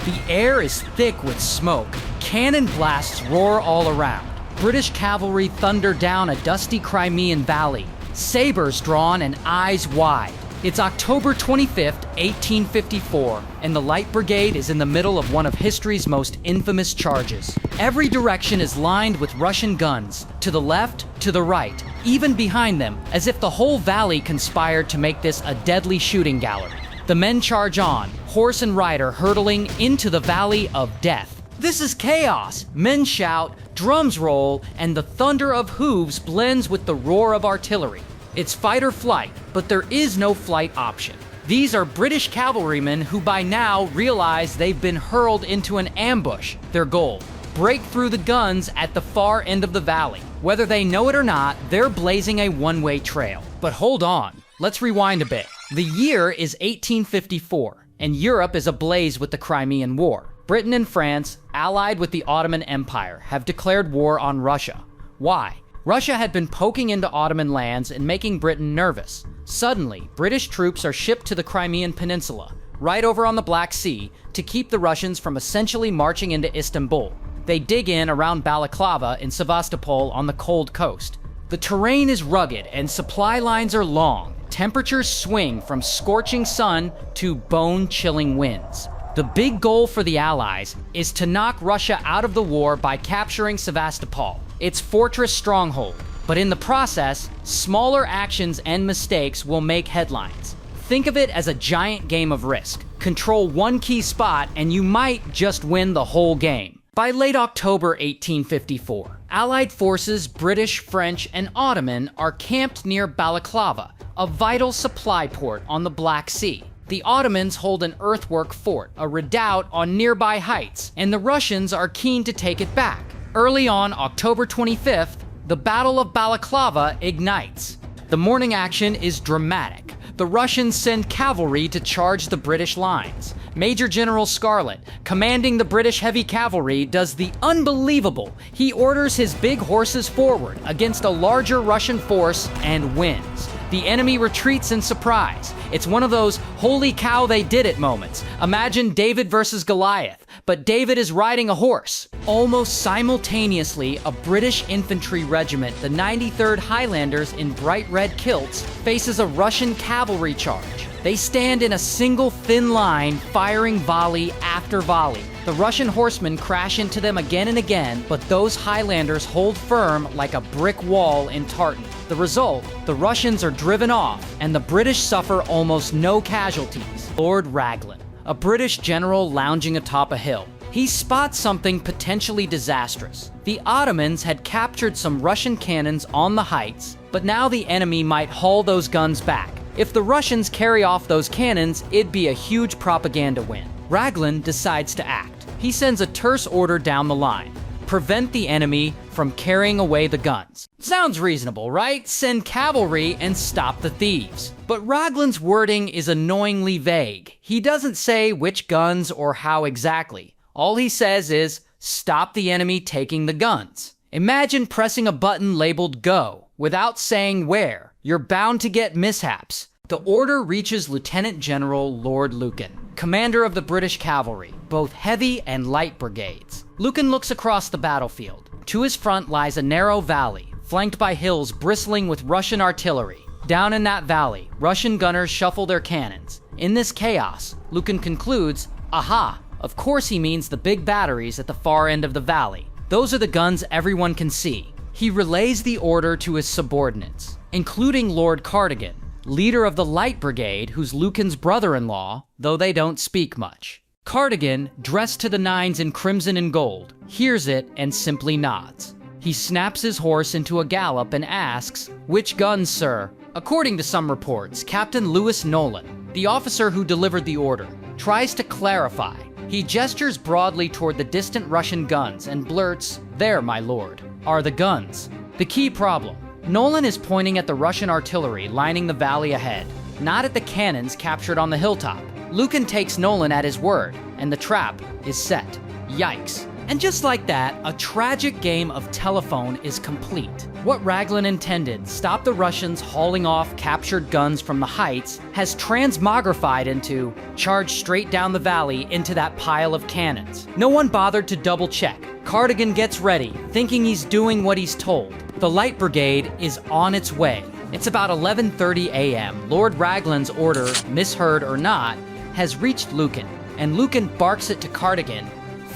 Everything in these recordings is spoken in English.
The air is thick with smoke. Cannon blasts roar all around. British cavalry thunder down a dusty Crimean valley, sabers drawn and eyes wide. It's October 25th, 1854, and the Light Brigade is in the middle of one of history's most infamous charges. Every direction is lined with Russian guns, to the left, to the right, even behind them, as if the whole valley conspired to make this a deadly shooting gallery. The men charge on, horse and rider hurtling into the valley of death. This is chaos. Men shout, drums roll, and the thunder of hooves blends with the roar of artillery. It's fight or flight, but there is no flight option. These are British cavalrymen who by now realize they've been hurled into an ambush. Their goal: break through the guns at the far end of the valley. Whether they know it or not, they're blazing a one-way trail. But hold on, let's rewind a bit. The year is 1854, and Europe is ablaze with the Crimean War. Britain and France, allied with the Ottoman Empire, have declared war on Russia. Why? Russia had been poking into Ottoman lands and making Britain nervous. Suddenly, British troops are shipped to the Crimean Peninsula, right over on the Black Sea, to keep the Russians from essentially marching into Istanbul. They dig in around Balaclava in Sevastopol on the cold coast. The terrain is rugged and supply lines are long. Temperatures swing from scorching sun to bone-chilling winds. The big goal for the Allies is to knock Russia out of the war by capturing Sevastopol, its fortress stronghold. But in the process, smaller actions and mistakes will make headlines. Think of it as a giant game of Risk. Control one key spot and you might just win the whole game. By late October 1854, Allied forces, British, French, and Ottoman, are camped near Balaclava, a vital supply port on the Black Sea. The Ottomans hold an earthwork fort, a redoubt on nearby heights, and the Russians are keen to take it back. Early on October 25th, the Battle of Balaclava ignites. The morning action is dramatic. The Russians send cavalry to charge the British lines. Major General Scarlett, commanding the British heavy cavalry, does the unbelievable. He orders his big horses forward against a larger Russian force and wins. The enemy retreats in surprise. It's one of those holy cow they did it moments. Imagine David versus Goliath, but David is riding a horse. Almost simultaneously, a British infantry regiment, the 93rd Highlanders in bright red kilts, faces a Russian cavalry charge. They stand in a single thin line, firing volley after volley. The Russian horsemen crash into them again and again, but those Highlanders hold firm like a brick wall in tartan. The result, the Russians are driven off, and the British suffer almost no casualties. Lord Raglan, a British general lounging atop a hill. He spots something potentially disastrous. The Ottomans had captured some Russian cannons on the heights, but now the enemy might haul those guns back. If the Russians carry off those cannons, it'd be a huge propaganda win. Raglan decides to act. He sends a terse order down the line. Prevent the enemy from carrying away the guns. Sounds reasonable, right? Send cavalry and stop the thieves. But Raglan's wording is annoyingly vague. He doesn't say which guns or how exactly. All he says is, stop the enemy taking the guns. Imagine pressing a button labeled go without saying where. You're bound to get mishaps. The order reaches Lieutenant General Lord Lucan, commander of the British cavalry, both heavy and light brigades. Lucan looks across the battlefield. To his front lies a narrow valley, flanked by hills bristling with Russian artillery. Down in that valley, Russian gunners shuffle their cannons. In this chaos, Lucan concludes, aha, of course he means the big batteries at the far end of the valley. Those are the guns everyone can see. He relays the order to his subordinates, including Lord Cardigan, leader of the Light Brigade, who's Lucan's brother-in-law, though they don't speak much. Cardigan, dressed to the nines in crimson and gold, hears it and simply nods. He snaps his horse into a gallop and asks, "Which guns, sir?" According to some reports, Captain Lewis Nolan, the officer who delivered the order, tries to clarify. He gestures broadly toward the distant Russian guns and blurts, "There, my lord, are the guns." The key problem: Nolan is pointing at the Russian artillery lining the valley ahead, not at the cannons captured on the hilltop. Lucan takes Nolan at his word, and the trap is set. Yikes. And just like that, a tragic game of telephone is complete. What Raglan intended, stop the Russians hauling off captured guns from the heights, has transmogrified into charge straight down the valley into that pile of cannons. No one bothered to double check. Cardigan gets ready, thinking he's doing what he's told. The Light Brigade is on its way. It's about 11:30 a.m. Lord Raglan's order, misheard or not, has reached Lucan, and Lucan barks it to Cardigan,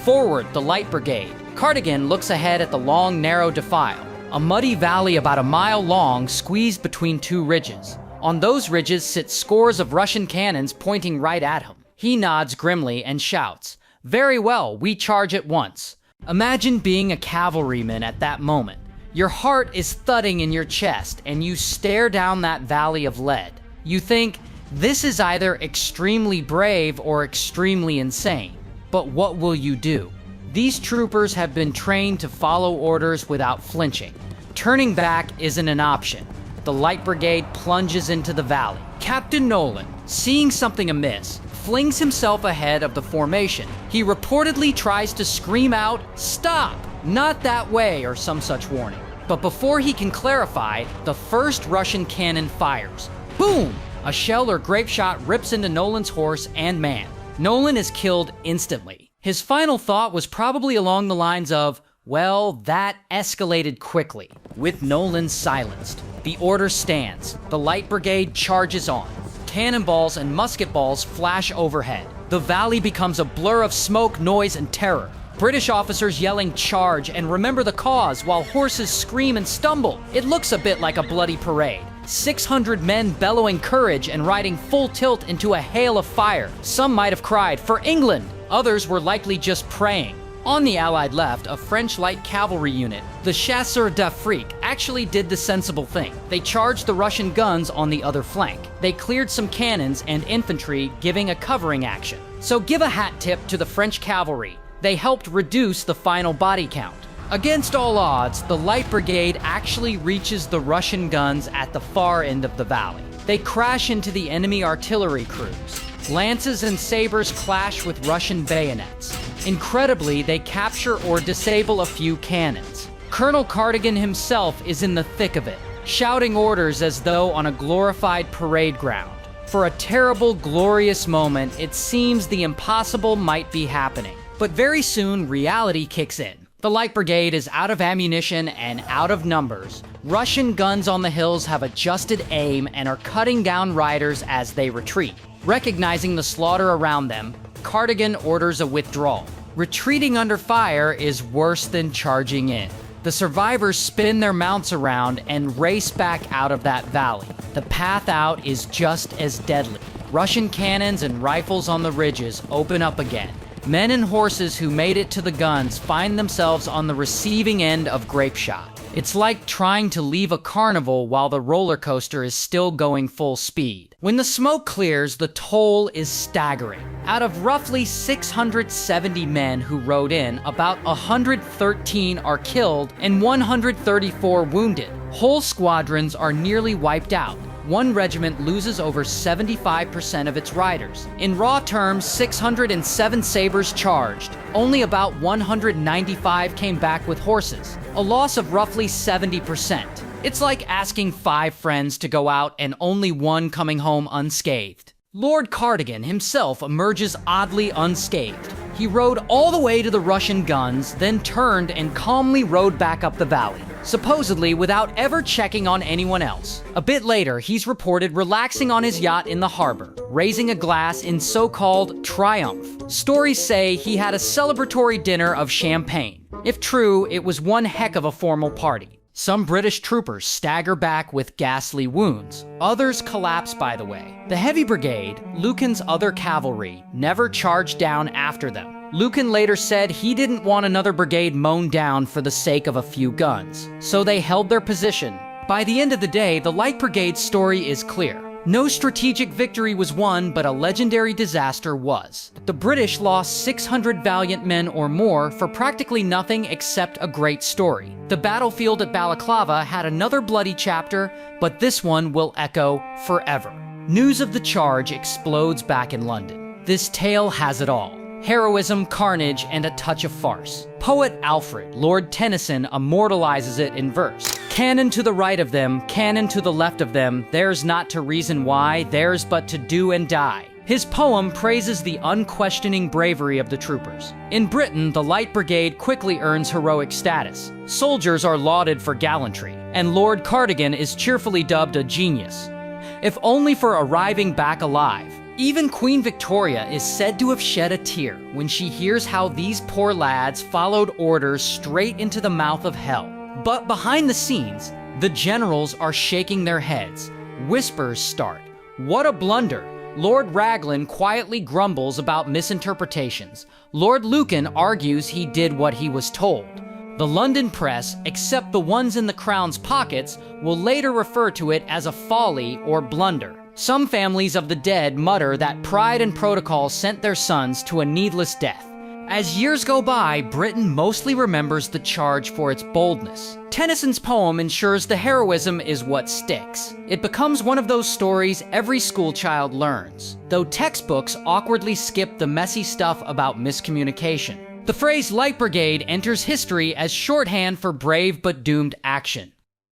"Forward, the Light Brigade." Cardigan looks ahead at the long, narrow defile, a muddy valley about a mile long squeezed between two ridges. On those ridges sit scores of Russian cannons pointing right at him. He nods grimly and shouts, "Very well, we charge at once." Imagine being a cavalryman at that moment. Your heart is thudding in your chest, and you stare down that valley of lead. You think, this is either extremely brave or extremely insane. But what will you do? These troopers have been trained to follow orders without flinching. Turning back isn't an option. The Light Brigade plunges into the valley. Captain Nolan, seeing something amiss, flings himself ahead of the formation. He reportedly tries to scream out, "Stop! Not that way," or some such warning. But before he can clarify, the first Russian cannon fires. Boom! A shell or grape shot rips into Nolan's horse and man. Nolan is killed instantly. His final thought was probably along the lines of, well, that escalated quickly. With Nolan silenced, the order stands. The Light Brigade charges on. Cannonballs and musket balls flash overhead. The valley becomes a blur of smoke, noise, and terror. British officers yelling "charge" and "remember the cause" while horses scream and stumble. It looks a bit like a bloody parade. 600 men bellowing courage and riding full tilt into a hail of fire. Some might have cried, "For England!" Others were likely just praying. On the Allied left, a French light cavalry unit, the Chasseurs d'Afrique, actually did the sensible thing. They charged the Russian guns on the other flank. They cleared some cannons and infantry, giving a covering action. So give a hat tip to the French cavalry. They helped reduce the final body count. Against all odds, the Light Brigade actually reaches the Russian guns at the far end of the valley. They crash into the enemy artillery crews. Lances and sabers clash with Russian bayonets. Incredibly, they capture or disable a few cannons. Colonel Cardigan himself is in the thick of it, shouting orders as though on a glorified parade ground. For a terrible, glorious moment, it seems the impossible might be happening. But very soon, reality kicks in. The Light Brigade is out of ammunition and out of numbers. Russian guns on the hills have adjusted aim and are cutting down riders as they retreat. Recognizing the slaughter around them, Cardigan orders a withdrawal. Retreating under fire is worse than charging in. The survivors spin their mounts around and race back out of that valley. The path out is just as deadly. Russian cannons and rifles on the ridges open up again. Men and horses who made it to the guns find themselves on the receiving end of grape shot. It's like trying to leave a carnival while the roller coaster is still going full speed. When the smoke clears, the toll is staggering. Out of roughly 670 men who rode in, about 113 are killed and 134 wounded. Whole squadrons are nearly wiped out. One regiment loses over 75% of its riders. In raw terms, 607 sabers charged. Only about 195 came back with horses, a loss of roughly 70%. It's like asking 5 friends to go out and only one coming home unscathed. Lord Cardigan himself emerges oddly unscathed. He rode all the way to the Russian guns, then turned and calmly rode back up the valley, supposedly without ever checking on anyone else. A bit later, he's reported relaxing on his yacht in the harbor, raising a glass in so-called triumph. Stories say he had a celebratory dinner of champagne. If true, it was one heck of a formal party. Some British troopers stagger back with ghastly wounds. Others collapse, by the way. The Heavy Brigade, Lucan's other cavalry, never charged down after them. Lucan later said he didn't want another brigade mown down for the sake of a few guns, so they held their position. By the end of the day, the Light Brigade's story is clear. No strategic victory was won, but a legendary disaster was. The British lost 600 valiant men or more for practically nothing except a great story. The battlefield at Balaclava had another bloody chapter, but this one will echo forever. News of the charge explodes back in London. This tale has it all. Heroism, carnage, and a touch of farce. Poet Alfred, Lord Tennyson, immortalizes it in verse. Cannon to the right of them, cannon to the left of them, theirs not to reason why, theirs but to do and die. His poem praises the unquestioning bravery of the troopers. In Britain, the Light Brigade quickly earns heroic status. Soldiers are lauded for gallantry, and Lord Cardigan is cheerfully dubbed a genius, if only for arriving back alive. Even Queen Victoria is said to have shed a tear when she hears how these poor lads followed orders straight into the mouth of hell. But behind the scenes, the generals are shaking their heads. Whispers start. What a blunder! Lord Raglan quietly grumbles about misinterpretations. Lord Lucan argues he did what he was told. The London press, except the ones in the Crown's pockets, will later refer to it as a folly or blunder. Some families of the dead mutter that pride and protocol sent their sons to a needless death. As years go by, Britain mostly remembers the charge for its boldness. Tennyson's poem ensures the heroism is what sticks. It becomes one of those stories every schoolchild learns, though textbooks awkwardly skip the messy stuff about miscommunication. The phrase Light Brigade enters history as shorthand for brave but doomed action.